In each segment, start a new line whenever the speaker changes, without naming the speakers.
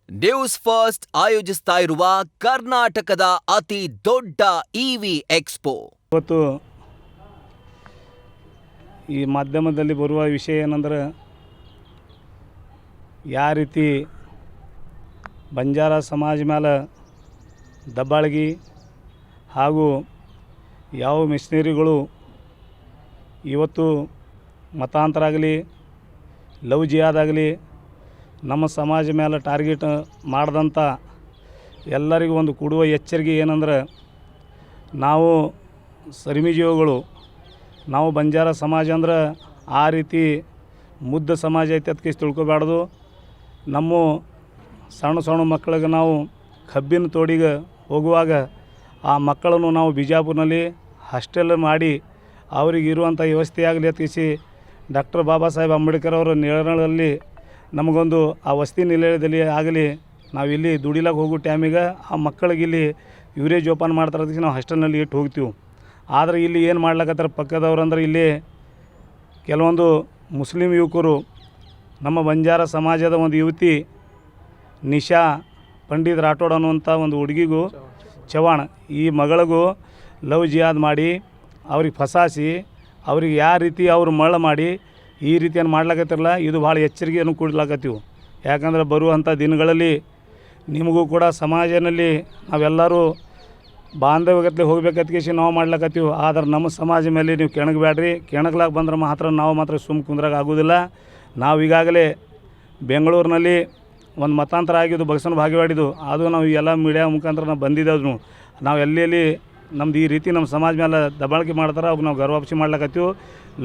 News first ಆಯೋಜಿಸ್ತಾ ಇರುವ ಕರ್ನಾಟಕದ ಅತಿ ದೊಡ್ಡ ಇವಿ ಎಕ್ಸ್ಪೋ.
ಇವತ್ತು ಈ ಮಾಧ್ಯಮದಲ್ಲಿ ಬರುವ ವಿಷಯ ಏನಂದ್ರೆ, ಯಾವ ರೀತಿ ಬಂಜಾರ ಸಮಾಜ ಮೇಲೆ ದಬ್ಬಾಳಿಗೆ ಹಾಗೂ ಯಾವ ಮಿಷನರಿಗಳು ಇವತ್ತು ಮತಾಂತರ ಆಗಲಿ, ಲವ್ ಜಿಹಾದ್ ಆಗಲಿ, ನಮ್ಮ ಸಮಾಜ ಮೇಲೆ ಟಾರ್ಗೆಟ್ ಮಾಡಿದಂಥ ಎಲ್ಲರಿಗೂ ಒಂದು ಕೊಡುವ ಎಚ್ಚರಿಕೆ ಏನಂದ್ರೆ, ನಾವು ಸರಿಮಿಜೀವಿಗಳು, ನಾವು ಬಂಜಾರ ಸಮಾಜ ಅಂದ್ರೆ ಆ ರೀತಿ ಮುದ್ದ ಸಮಾಜ ಐತೆ ಅದಕ್ಕೆ ತಿಳ್ಕೊಬಾರ್ದು. ನಮ್ಮ ಸಣ್ಣ ಸಣ್ಣ ಮಕ್ಕಳಿಗೆ ನಾವು ಕಬ್ಬಿನ ತೋಡಿಗೆ ಹೋಗುವಾಗ ಆ ಮಕ್ಕಳನ್ನು ನಾವು ಬಿಜಾಪುರನಲ್ಲಿ ಹಾಸ್ಟೆಲ್ ಮಾಡಿ ಅವರಿಗೆ ಇರುವಂಥ ವ್ಯವಸ್ಥೆ ಆಗಲಿ ಅತಿಸಿ ಡಾಕ್ಟರ್ ಬಾಬಾ ಸಾಹೇಬ್ ಅಂಬೇಡ್ಕರ್ ಅವರ ನಿರ್ಣಯದಲ್ಲಿ ನಮಗೊಂದು ಆ ವಸತಿ ನಿಲಯದಲ್ಲಿ ಆಗಲಿ, ನಾವು ಇಲ್ಲಿ ದುಡಿಲಾಗ ಹೋಗೋ ಟೈಮಿಗೆ ಆ ಮಕ್ಕಳಿಗೆ ಇಲ್ಲಿ ಇವರೇ ಜೋಪಾನ ಮಾಡ್ತಾರೆ ಅದಕ್ಕೆ ನಾವು ಹಾಸ್ಟೆಲ್ನಲ್ಲಿ ಇಟ್ಟು ಹೋಗ್ತೀವಿ. ಆದರೆ ಇಲ್ಲಿ ಏನು ಮಾಡ್ಲಕತ್ತಾರೆ ಪಕ್ಕದವ್ರು ಅಂದ್ರೆ, ಇಲ್ಲಿ ಕೆಲವೊಂದು ಮುಸ್ಲಿಂ ಯುವಕರು ನಮ್ಮ ಬಂಜಾರ ಸಮಾಜದ ಒಂದು ಯುವತಿ ನಿಶಾ ಪಂಡಿತ್ ರಾಠೋಡ್ ಅನ್ನುವಂಥ ಒಂದು ಹುಡುಗಿಗೂ ಚವಾಣ್ ಈ ಮಗಳಿಗೂ ಲವ್ ಜಿಹಾದ್ ಮಾಡಿ ಅವ್ರಿಗೆ ಫಸಾಸಿ ಅವ್ರಿಗೆ ಯಾವ ರೀತಿ ಅವ್ರು ಮಳ್ಳ ಮಾಡಿ ಈ ರೀತಿಯನ್ನು ಮಾಡ್ಲಾಕತ್ತಿರಲ್ಲ, ಇದು ಭಾಳ ಎಚ್ಚರಿಕೆಯನ್ನು ಕೊಡ್ಲಾಕತ್ತೀವಿ. ಯಾಕಂದ್ರೆ ಬರುವಂಥ ದಿನಗಳಲ್ಲಿ ನಿಮಗೂ ಕೂಡ ಸಮಾಜದಲ್ಲಿ ನಾವೆಲ್ಲರೂ ಬಾಂಧವ್ಯಗತ್ಲೆ ಹೋಗ್ಬೇಕತ್ಕೇಸಿ ನಾವು ಮಾಡ್ಲಾಕತ್ತೀವಿ. ಆದ್ರೆ ನಮ್ಮ ಸಮಾಜ ಮೇಲೆ ನೀವು ಕೆಣಗಬೇಡ್ರಿ. ಕೆಣಗ್ಲಾಕ ಬಂದ್ರೆ ಮಾತ್ರ ನಾವು ಮಾತ್ರ ಸುಮ್ಮ ಕುಂದ್ರಾಗ ಆಗೋದಿಲ್ಲ. ನಾವು ಈಗಾಗಲೇ ಬೆಂಗಳೂರಿನಲ್ಲಿ ಒಂದು ಮತಾಂತರ ಆಗಿದ್ದು ಬಗ್ಸನ ಭಾಗವಾಡಿದ್ದು, ಅದು ನಾವು ಎಲ್ಲ ಮೀಡಿಯಾ ಮುಖಾಂತರ ನಾವು ಬಂದಿದ್ದೆವು. ನಾವು ಎಲ್ಲೆಲ್ಲಿ ನಮ್ದು ಈ ರೀತಿ ನಮ್ಮ ಸಮಾಜ ಮೇಲೆ ದಬ್ಬಾಳಿಕೆ ಮಾಡ್ತಾರೆ ಅವಾಗ ನಾವು ಗರ್ವಾಪ್ಸಿ ಮಾಡ್ಲಾಕತ್ತೀವಿ.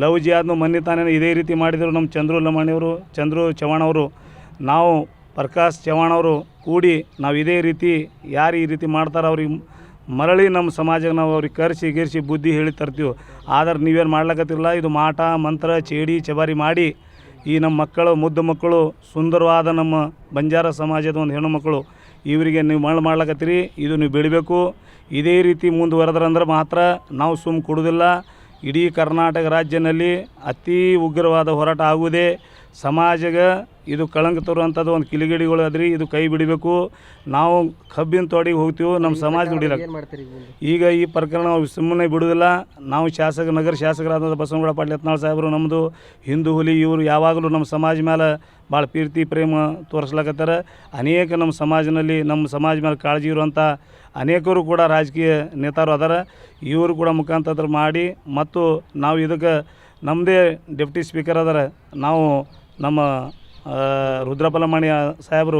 ಲವ್ ಜಿಹಾದ್ನು ಮೊನ್ನೆ ತಾನೇ ಇದೇ ರೀತಿ ಮಾಡಿದರು ನಮ್ಮ ಚಂದ್ರು ಲಮಾಣಿಯವರು, ಚಂದ್ರು ಚವ್ಹಾಣ್ ಅವರು, ನಾವು ಪ್ರಕಾಶ್ ಚವ್ಹಾಣ್ ಅವರು ಕೂಡಿ ನಾವು ಇದೇ ರೀತಿ ಯಾರು ಈ ರೀತಿ ಮಾಡ್ತಾರೆ ಅವ್ರಿಗೆ ಮರಳಿ ನಮ್ಮ ಸಮಾಜಕ್ಕೆ ನಾವು ಅವ್ರಿಗೆ ಕರೆಸಿ ಬುದ್ಧಿ ಹೇಳಿ ತರ್ತೀವಿ. ಆದ್ರೆ ನೀವೇನು ಮಾಡ್ಲಕತ್ತಿರಲ್ಲ, ಇದು ಮಾಟ ಮಂತ್ರ ಚೇಡಿ ಚಬಾರಿ ಮಾಡಿ ಈ ನಮ್ಮ ಮಕ್ಕಳು, ಮುದ್ದು ಮಕ್ಕಳು, ಸುಂದರವಾದ ನಮ್ಮ ಬಂಜಾರ ಸಮಾಜದ ಒಂದು ಹೆಣ್ಣು ಮಕ್ಕಳು ಇವರಿಗೆ ನೀವು ಮಳ್ಳು ಮಾಡ್ಲಕತ್ತೀರಿ. ಇದು ನೀವು ಬೆಳಿಬೇಕು. ಇದೇ ರೀತಿ ಮುಂದುವರೆದ್ರಂದ್ರೆ ಮಾತ್ರ ನಾವು ಸುಮ್ಮ ಕೊಡೋದಿಲ್ಲ. ಇಡೀ ಕರ್ನಾಟಕ ರಾಜ್ಯದಲ್ಲಿ ಅತಿ ಉಗ್ರವಾದ ಹೋರಾಟ ಆಗುವುದೇ. ಸಮಾಜಗೆ ಇದು ಕಳಂಕ ತರುವಂಥದ್ದು ಒಂದು ಕಿಲಿಗೇಡಿಗಳು ಅದ್ರಿ, ಇದು ಕೈ ಬಿಡಬೇಕು. ನಾವು ಕಬ್ಬಿನ ತೋಡಿಗೆ ಹೋಗ್ತೀವಿ, ನಮ್ಮ ಸಮಾಜ ದುಡಿಲ್ಲ. ಈಗ ಈ ಪ್ರಕರಣ ನಾವು ಸುಮ್ಮನೆ ಬಿಡೋದಿಲ್ಲ. ನಾವು ನಗರ ಶಾಸಕರಾದ ಬಸವನಗೌಡ ಪಾಟೀಲ್ ಯತ್ನಾಳ್ ಸಾಹೇಬರು, ನಮ್ಮದು ಹಿಂದೂ ಹುಲಿ, ಇವರು ಯಾವಾಗಲೂ ನಮ್ಮ ಸಮಾಜ ಮೇಲೆ ಭಾಳ ಪ್ರೀತಿ ಪ್ರೇಮ ತೋರಿಸ್ಲಾಕತ್ತಾರೆ. ಅನೇಕ ನಮ್ಮ ಸಮಾಜದಲ್ಲಿ ನಮ್ಮ ಸಮಾಜ ಮೇಲೆ ಕಾಳಜಿ ಇರುವಂಥ ಅನೇಕರು ಕೂಡ ರಾಜಕೀಯ ನೇತಾರು ಅದಾರ. ಇವರು ಕೂಡ ಮುಖಾಂತರ ಮಾಡಿ ಮತ್ತು ನಾವು ಇದಕ್ಕೆ ನಮ್ಮದೇ ಡೆಪ್ಟಿ ಸ್ಪೀಕರ್ ಅದಾರ, ನಾವು ನಮ್ಮ ರುದ್ರಪಲಮಾಣಿ ಸಾಹೇಬರು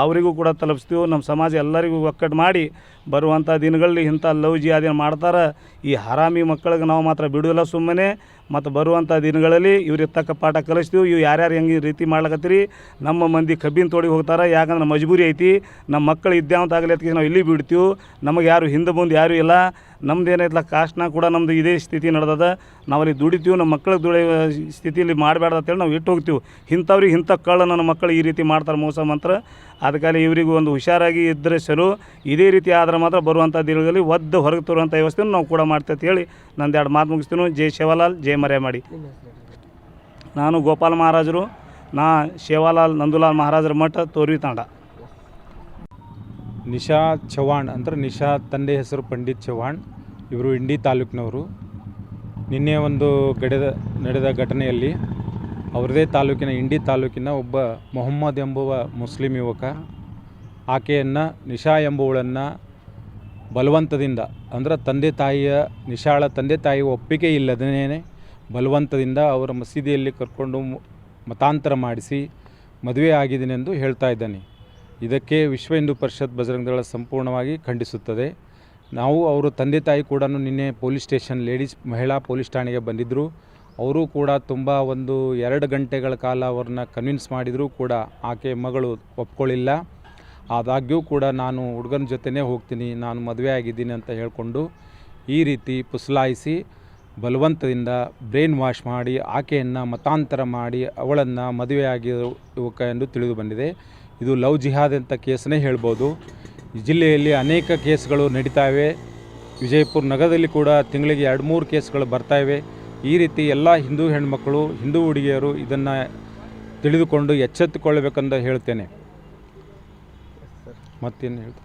ಅವರಿಗೂ ಕೂಡ ತಲುಪಿಸ್ತೀವಿ. ನಮ್ಮ ಸಮಾಜ ಎಲ್ಲರಿಗೂ ಒಕ್ಕಟ್ಟು ಮಾಡಿ ಬರುವಂಥ ದಿನಗಳಲ್ಲಿ ಇಂಥ ಲವ್ ಜಿಹಾದ್ ಮಾಡ್ತಾರೆ ಈ ಹರಾಮಿ ಮಕ್ಕಳಿಗೆ ನಾವು ಮಾತ್ರ ಬಿಡೋಲ್ಲ ಸುಮ್ಮನೆ. ಮತ್ತು ಬರುವಂಥ ದಿನಗಳಲ್ಲಿ ಇವ್ರಿಗೆ ತಕ್ಕ ಪಾಠ ಕಲಿಸ್ತೀವಿ. ಇವು ಯಾರ್ಯಾರು ಹೆಂಗೆ ರೀತಿ ಮಾಡ್ಲಕತ್ತೀರಿ, ನಮ್ಮ ಮಂದಿ ಕಬ್ಬಿನ ತೋಡಿಗೆ ಹೋಗ್ತಾರೆ. ಯಾಕಂದ್ರೆ ಮಜಬೂರಿ ಐತಿ, ನಮ್ಮ ಮಕ್ಕಳು ಇದ್ಯಾವಂತ ಆಗಲಿ ಅದಕ್ಕೆ ನಾವು ಇಲ್ಲಿ ಬಿಡ್ತೀವಿ. ನಮಗೆ ಯಾರು ಹಿಂದೆ ಮುಂದೆ ಯಾರೂ ಇಲ್ಲ. ನಮ್ದು ಏನೈತಲ್ಲ ಕಾಸ್ಟ್ನಾಗ ಕೂಡ ನಮ್ಮದು ಇದೇ ಸ್ಥಿತಿ ನಡೆದದ. ನಾವಲ್ಲಿ ದುಡಿತೀವಿ, ನಮ್ಮ ಮಕ್ಕಳಿಗೆ ದುಡಿಯೋ ಸ್ಥಿತಿಯಲ್ಲಿ ಮಾಡಬೇಡ ಅಂತೇಳಿ ನಾವು ಇಟ್ಟು ಹೋಗ್ತೀವಿ. ಇಂಥವ್ರಿಗೆ ಇಂಥ ಕಳ್ಳ ನನ್ನ ಮಕ್ಕಳು ಈ ರೀತಿ ಮಾಡ್ತಾರೆ ಮೋಸ ಮಂತ್ರ. ಅದಕ್ಕಾಗಿ ಇವರಿಗೂ ಒಂದು ಹುಷಾರಾಗಿ ಇದ್ದರೆ ಸರು. ಇದೇ ರೀತಿ ಆದರೆ ಮಾತ್ರ ಬರುವಂಥ ದಿನಗಳಲ್ಲಿ ಒದ್ದು ಹೊರಗೆ ತರುವಂಥ ವ್ಯವಸ್ಥೆಯನ್ನು ನಾವು ಕೂಡ ಮಾಡ್ತೇವೆ ಅಂತ ಹೇಳಿ ನಂದು 2 ಮಾತು ಮುಗಿಸ್ತೀನಿ. ಜೈ ಸೇವಾಲಾಲ್, ಜೈ ಮರ್ಯಾಮಾಡಿ. ನಾನು ಗೋಪಾಲ್ ಮಹಾರಾಜರು, ನಾ ಸೇವಾಲಾಲ್ ನಂದುಲಾಲ್ ಮಹಾರಾಜರ ಮಠ, ತೋರ್ವಿ ತಾಂಡ.
ನಿಶಾ ಚವ್ಹಾಣ್ ಅಂದರೆ ನಿಶಾ ತಂದೆ ಹೆಸರು ಪಂಡಿತ್ ಚವ್ಹಾಣ್. ಇವರು ಇಂಡಿ ತಾಲೂಕಿನವರು. ನಿನ್ನೆ ಒಂದು ನಡೆದ ಘಟನೆಯಲ್ಲಿ ಅವರದೇ ತಾಲೂಕಿನ ಇಂಡಿ ತಾಲೂಕಿನ ಒಬ್ಬ ಮೊಹಮ್ಮದ್ ಎಂಬುವ ಮುಸ್ಲಿಂ ಯುವಕ ಆಕೆಯನ್ನು, ನಿಶಾ ಎಂಬುವಳನ್ನು ಬಲವಂತದಿಂದ, ಅಂದರೆ ನಿಶಾಳ ತಂದೆ ತಾಯಿಯ ಒಪ್ಪಿಗೆ ಇಲ್ಲದೇ ಬಲವಂತದಿಂದ ಅವರ ಮಸೀದಿಯಲ್ಲಿ ಕರ್ಕೊಂಡು ಮತಾಂತರ ಮಾಡಿಸಿ ಮದುವೆ ಆಗಿದ್ದೀನಿ ಎಂದು ಹೇಳ್ತಾ ಇದ್ದಾನೆ. ಇದಕ್ಕೆ ವಿಶ್ವ ಹಿಂದೂ ಪರಿಷತ್ ಬಜರಂಗ ದಳ ಸಂಪೂರ್ಣವಾಗಿ ಖಂಡಿಸುತ್ತದೆ. ನಾವು ಅವರು ತಂದೆ ತಾಯಿ ಕೂಡ ನಿನ್ನೆ ಪೊಲೀಸ್ ಸ್ಟೇಷನ್ ಮಹಿಳಾ ಪೊಲೀಸ್ ಠಾಣೆಗೆ ಬಂದಿದ್ದರು. ಅವರು ಕೂಡ ತುಂಬ 2 ಗಂಟೆಗಳ ಕಾಲ ಅವ್ರನ್ನ ಕನ್ವಿನ್ಸ್ ಮಾಡಿದರೂ ಕೂಡ ಆಕೆ ಮಗಳು ಒಪ್ಕೊಳ್ಳಿಲ್ಲ. ಆದಾಗ್ಯೂ ಕೂಡ ನಾನು ಹುಡುಗನ ಜೊತೆನೇ ಹೋಗ್ತೀನಿ, ನಾನು ಮದುವೆ ಆಗಿದ್ದೀನಿ ಅಂತ ಹೇಳಿಕೊಂಡು ಈ ರೀತಿ ಪುಸಲಾಯಿಸಿ ಬಲವಂತದಿಂದ ಬ್ರೈನ್ ವಾಶ್ ಮಾಡಿ ಆಕೆಯನ್ನು ಮತಾಂತರ ಮಾಡಿ ಅವಳನ್ನು ಮದುವೆಯಾಗಿರೋ ಯುವಕ ಎಂದು ತಿಳಿದು ಬಂದಿದೆ. ಇದು ಲವ್ ಜಿಹಾದ್ ಅಂತ ಕೇಸನ್ನೇ ಹೇಳ್ಬೋದು. ಈ ಜಿಲ್ಲೆಯಲ್ಲಿ ಅನೇಕ ಕೇಸ್ಗಳು ನಡೀತಾಯಿವೆ. ವಿಜಯಪುರ ನಗರದಲ್ಲಿ ಕೂಡ ತಿಂಗಳಿಗೆ 2-3 ಕೇಸ್ಗಳು ಬರ್ತಾಯಿವೆ. ಈ ರೀತಿ ಎಲ್ಲ ಹಿಂದೂ ಹೆಣ್ಮಕ್ಕಳು, ಹಿಂದೂ ಹುಡುಗಿಯರು ಇದನ್ನು ತಿಳಿದುಕೊಂಡು ಎಚ್ಚೆತ್ತುಕೊಳ್ಳಬೇಕೆಂದು ಹೇಳ್ತೇನೆ. ಮತ್ತೇನು ಹೇಳ್ತಾರೆ?